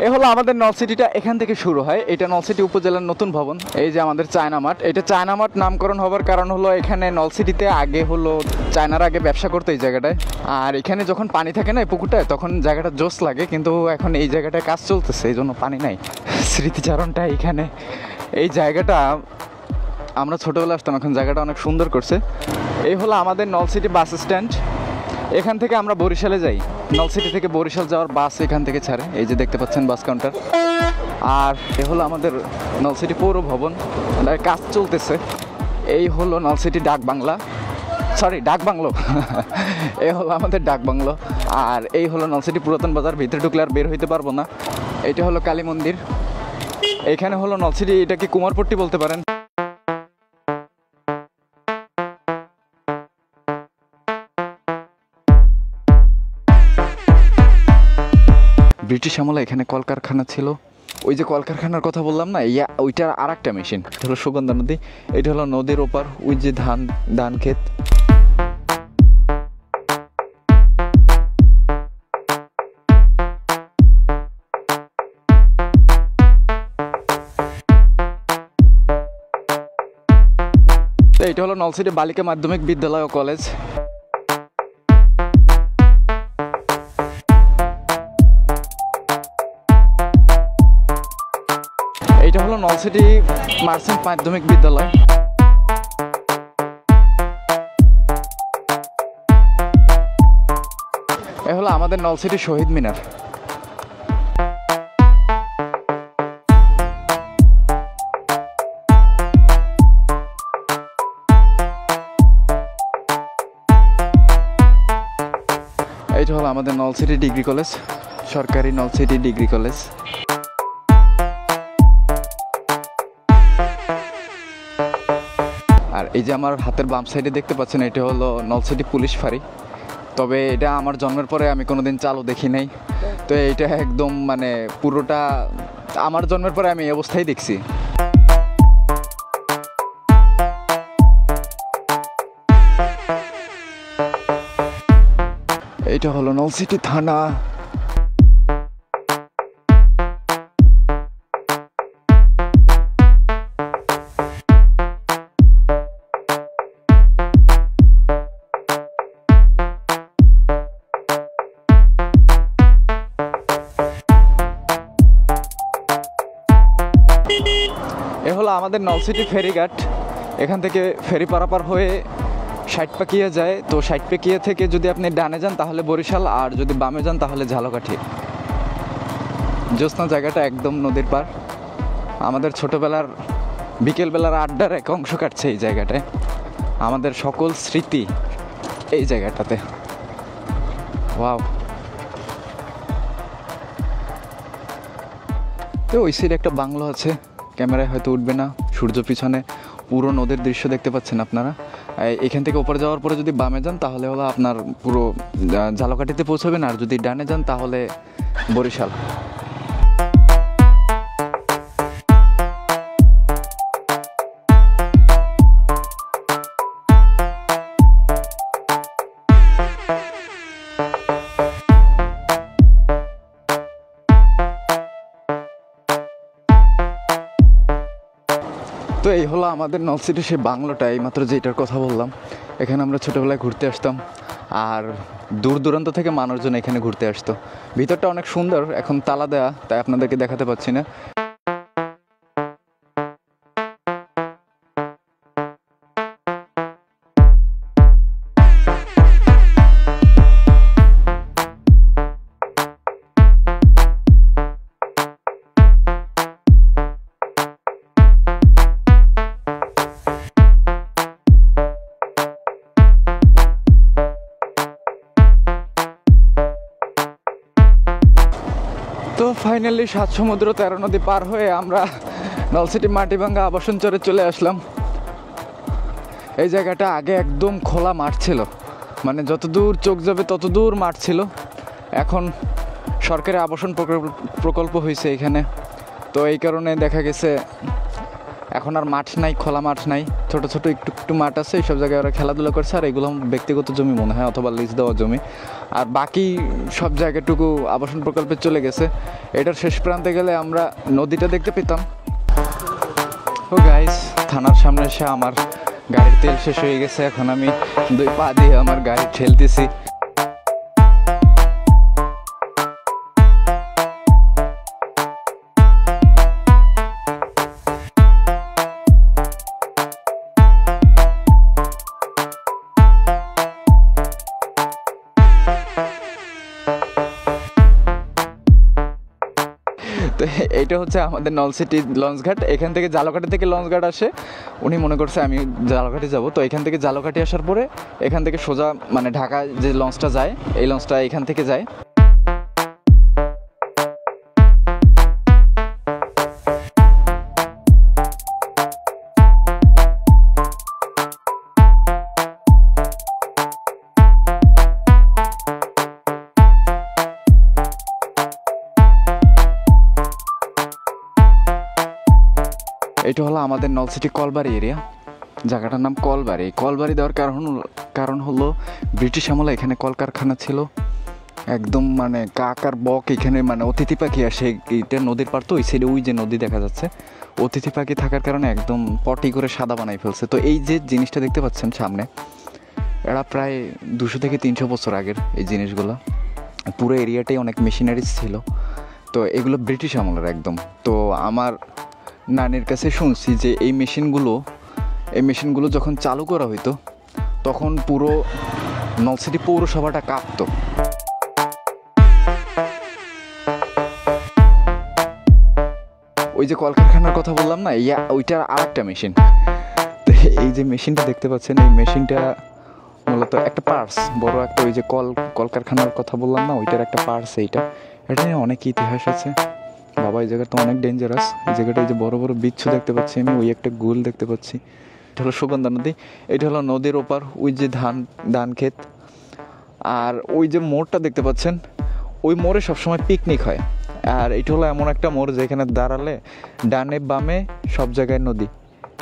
এ হলো আমাদের নলসিটিটা, এখান থেকে শুরু হয়। এটা নলসিটি উপজেলার নতুন ভবন। এই যে আমাদের চায়না মাঠ, এটা চায়না মাঠ নামকরণ হবার কারণ হলো এখানে নলসিটিতে আগে হলো চায়নার আগে ব্যবসা করতো এই জায়গাটায়। আর এখানে যখন পানি থাকে না এই পুকুরটায়, তখন জায়গাটা জোস লাগে, কিন্তু এখন এই জায়গাটায় কাজ চলতেছে, এই জন্য পানি নাই। স্মৃতিচারণটা এখানে, এই জায়গাটা আমরা ছোটোবেলা আসতাম, এখন জায়গাটা অনেক সুন্দর করছে। এই হলো আমাদের নলসিটি বাস স্ট্যান্ড। এখান থেকে আমরা বরিশালে যাই। নলসিটি থেকে বরিশাল যাওয়ার বাস এখান থেকে ছাড়ে, এই যে দেখতে পাচ্ছেন বাস কাউন্টার। আর এ হলো আমাদের নলসিটি পৌর ভবন, কাজ চলতেছে। এই হলো নলসিটি ডাক বাংলা, সরি ডাক বাংলো। এই হলো আমাদের ডাক বাংলো। আর এই হলো নলসিটি পুরাতন বাজার, ভিতরে ঢুকলে আর বের হইতে পারবো না। এটা হলো কালী মন্দির। এখানে হলো নলসিটি, এটাকে কুমারপট্টি বলতে পারেন। ব্রিটিশ আমলে এখানে কলকারখানা ছিল। ওই যে কলকারখানার কথা বললাম না, ওইটার আর একটা মেশিন। এটা হলো সুগন্ধা নদী, এটা হলো নদীর ওপার, ওই যে ধান ক্ষেত। এটা হলো নলসিটি বালিকা মাধ্যমিক বিদ্যালয় ও কলেজ। এটা হলো নলসিটি মার্চেন্ট মাধ্যমিক বিদ্যালয়। এ হলো আমাদের নলসিটি শহীদ মিনার। এইটা হলো আমাদের নলসিটি ডিগ্রি কলেজ, সরকারি নলসিটি ডিগ্রি কলেজ। আর এই যে আমার হাতের বাম সাইডে দেখতে পাচ্ছেন, এটা হলো নলসিটি পুলিশ ফাঁড়ি। তবে এটা আমার জন্মের পরে আমি কোনোদিন চালু দেখি নাই, তো এটা একদম মানে পুরোটা আমার জন্মের পরে আমি এই অবস্থায় দেখছি। এটা হলো নলসিটি থানা। এ হলো আমাদের নলসিটি ফেরিঘাট। এখান থেকে ফেরি পারাপার হয়ে ষাটপাকিয়া যায়। তো ষাটপাকিয়া থেকে যদি আপনি ডানে যান তাহলে বরিশাল, আর যদি বামে যান তাহলে ঝালকাঠি। জ্যোৎস্না জায়গাটা একদম নদীর পার। আমাদের ছোটোবেলার বিকেলবেলার আড্ডার এক অংশ কাটছে এই জায়গাটায়। আমাদের সকল স্মৃতি এই জায়গাটাতে। ওয়াও। তো ওই সাইডে একটা বাংলো আছে, ক্যামেরায় হয়তো উঠবে না, সূর্য পিছনে, পুরো নদীর দৃশ্য দেখতে পাচ্ছেন আপনারা। এখান থেকে উপরে যাওয়ার পরে যদি বামে যান তাহলে হলো আপনার পুরো ঝালকাঠিতে পৌঁছাবেন, আর যদি ডানে যান তাহলে বরিশাল। তো এই হলো আমাদের নলসিটি সেই বাংলোটা, এইমাত্র যেটার কথা বললাম। এখানে আমরা ছোটোবেলায় ঘুরতে আসতাম, আর দূর দূরান্ত থেকে মানুষজন এখানে ঘুরতে আসতো। ভিতরটা অনেক সুন্দর, এখন তালা দেওয়া, তাই আপনাদেরকে দেখাতে পাচ্ছি না। তো ফাইনালি 7 সমুদ্র 13 নদী পার হয়ে আমরা নলসিটি মাটিভাঙ্গা আবাসন চরে চলে আসলাম। এই জায়গাটা আগে একদম খোলা মাঠ ছিল, মানে যতদূর চোখ যাবে ততদূর মাঠ ছিল। এখন সরকারি আবাসন প্রকল্প হয়েছে এখানে, তো এই কারণে দেখা গেছে এখন আর মাঠ নাই, খোলা মাঠ নাই, ছোট ছোট একটু একটু মাঠ আছে, এইসব জায়গায় ওরা খেলাধুলা করছে। আর এগুলো ব্যক্তিগত জমি মনে হয়, অথবা লিজ দেওয়া জমি। আর বাকি সব জায়গাটুকু আবাসন প্রকল্পে চলে গেছে। এটার শেষ প্রান্তে গেলে আমরা নদীটা দেখতে পেতাম। ও গাইস, থানার সামনে এসে আমার গাড়ির তেল শেষ হয়ে গেছে। এখন আমি 2 পা দিয়ে আমার গাড়ি ঠেলতেছি। তো এইটা হচ্ছে আমাদের নলসিটি লঞ্চঘাট। এখান থেকে জালঘাটি থেকে লঞ্চঘাট আসে। উনি মনে করছে আমি জালঘাটি যাব, তো এখান থেকে জালঘাটি আসার পরে এখান থেকে সোজা মানে ঢাকা যে লঞ্চটা যায়, এই লঞ্চটা এখান থেকে যায়। এটা হলো আমাদের নলসিটি কলবাড়ি এরিয়া। জায়গাটার নাম কলবাড়ি। কলবাড়ি দেওয়ার কারণ হলো ব্রিটিশ আমলে এখানে কলকারখানা ছিল। একদম মানে কাক আর বক এখানে মানে অতিথি পাখি আসে। এইটা নদীর পার, তো ওই সাইডে ওই যে নদী দেখা যাচ্ছে, অতিথি পাখি থাকার কারণে একদম পটি করে সাদা বানাই ফেলছে। তো এই যে জিনিসটা দেখতে পাচ্ছেন সামনে, এরা প্রায় 200 থেকে 300 বছর আগের এই জিনিসগুলো। পুরো এরিয়াটাই অনেক মেশিনারিজ ছিল। তো এগুলো ব্রিটিশ আমলের একদম। তো আমার নানির কাছে শুনছি যে এই মেশিনগুলো যখন চালু করা হইতো তখন পুরো নলসিটি পৌরসভাটা কাঁপতো। ওই যে কলকারখানার কথা বললাম না, ওইটার আর একটা মেশিন। তো এই যে মেশিনটা দেখতে পাচ্ছেন, এই মেশিনটা মূলত একটা পার্টস, বড় একটা ওই যে কলকারখানার কথা বললাম না, ওইটার একটা পার্টস। এটা নিয়ে অনেক ইতিহাস আছে বাবা। এই জায়গাটা অনেক ডেঞ্জারাস। এই জায়গাটা এই যে বড় বড় বিচ্ছু দেখতে পাচ্ছি আমি, ওই একটা গোল দেখতে পাচ্ছি। এটা হলো সুগন্ধা নদী। এটা হলো নদীর ওপার, ওই যে ধান ক্ষেত। আর ওই যে মোড়টা দেখতে পাচ্ছেন, ওই মোড়ে সবসময় পিকনিক হয়। আর এটা হলো এমন একটা মোড় যেখানে দাঁড়ালে ডানে বামে সব জায়গায় নদী,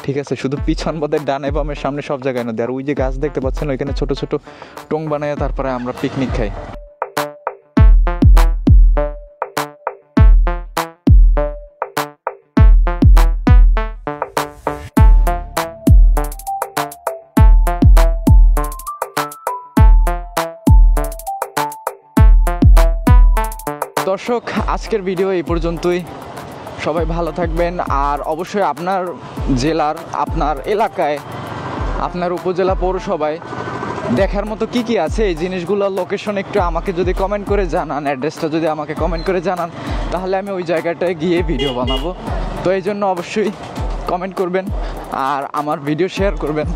ঠিক আছে? শুধু পিছন বাদে ডানে বামে সামনে সব জায়গায় নদী। আর ওই যে গাছ দেখতে পাচ্ছেন, ওইখানে ছোট ছোট টং বানায় তারপরে আমরা পিকনিক খাই। দর্শক, আজকের ভিডিও এই পর্যন্তই। সবাই ভালো থাকবেন। আর অবশ্যই আপনার জেলার, আপনার এলাকায়, আপনার উপজেলা পৌরসভায় দেখার মতো কি কি আছে, এই জিনিসগুলোর লোকেশন একটু আমাকে যদি কমেন্ট করে জানান, অ্যাড্রেসটা যদি আমাকে কমেন্ট করে জানান, তাহলে আমি ওই জায়গাটায় গিয়ে ভিডিও বানাবো। তো এই জন্য অবশ্যই কমেন্ট করবেন আর আমার ভিডিও শেয়ার করবেন।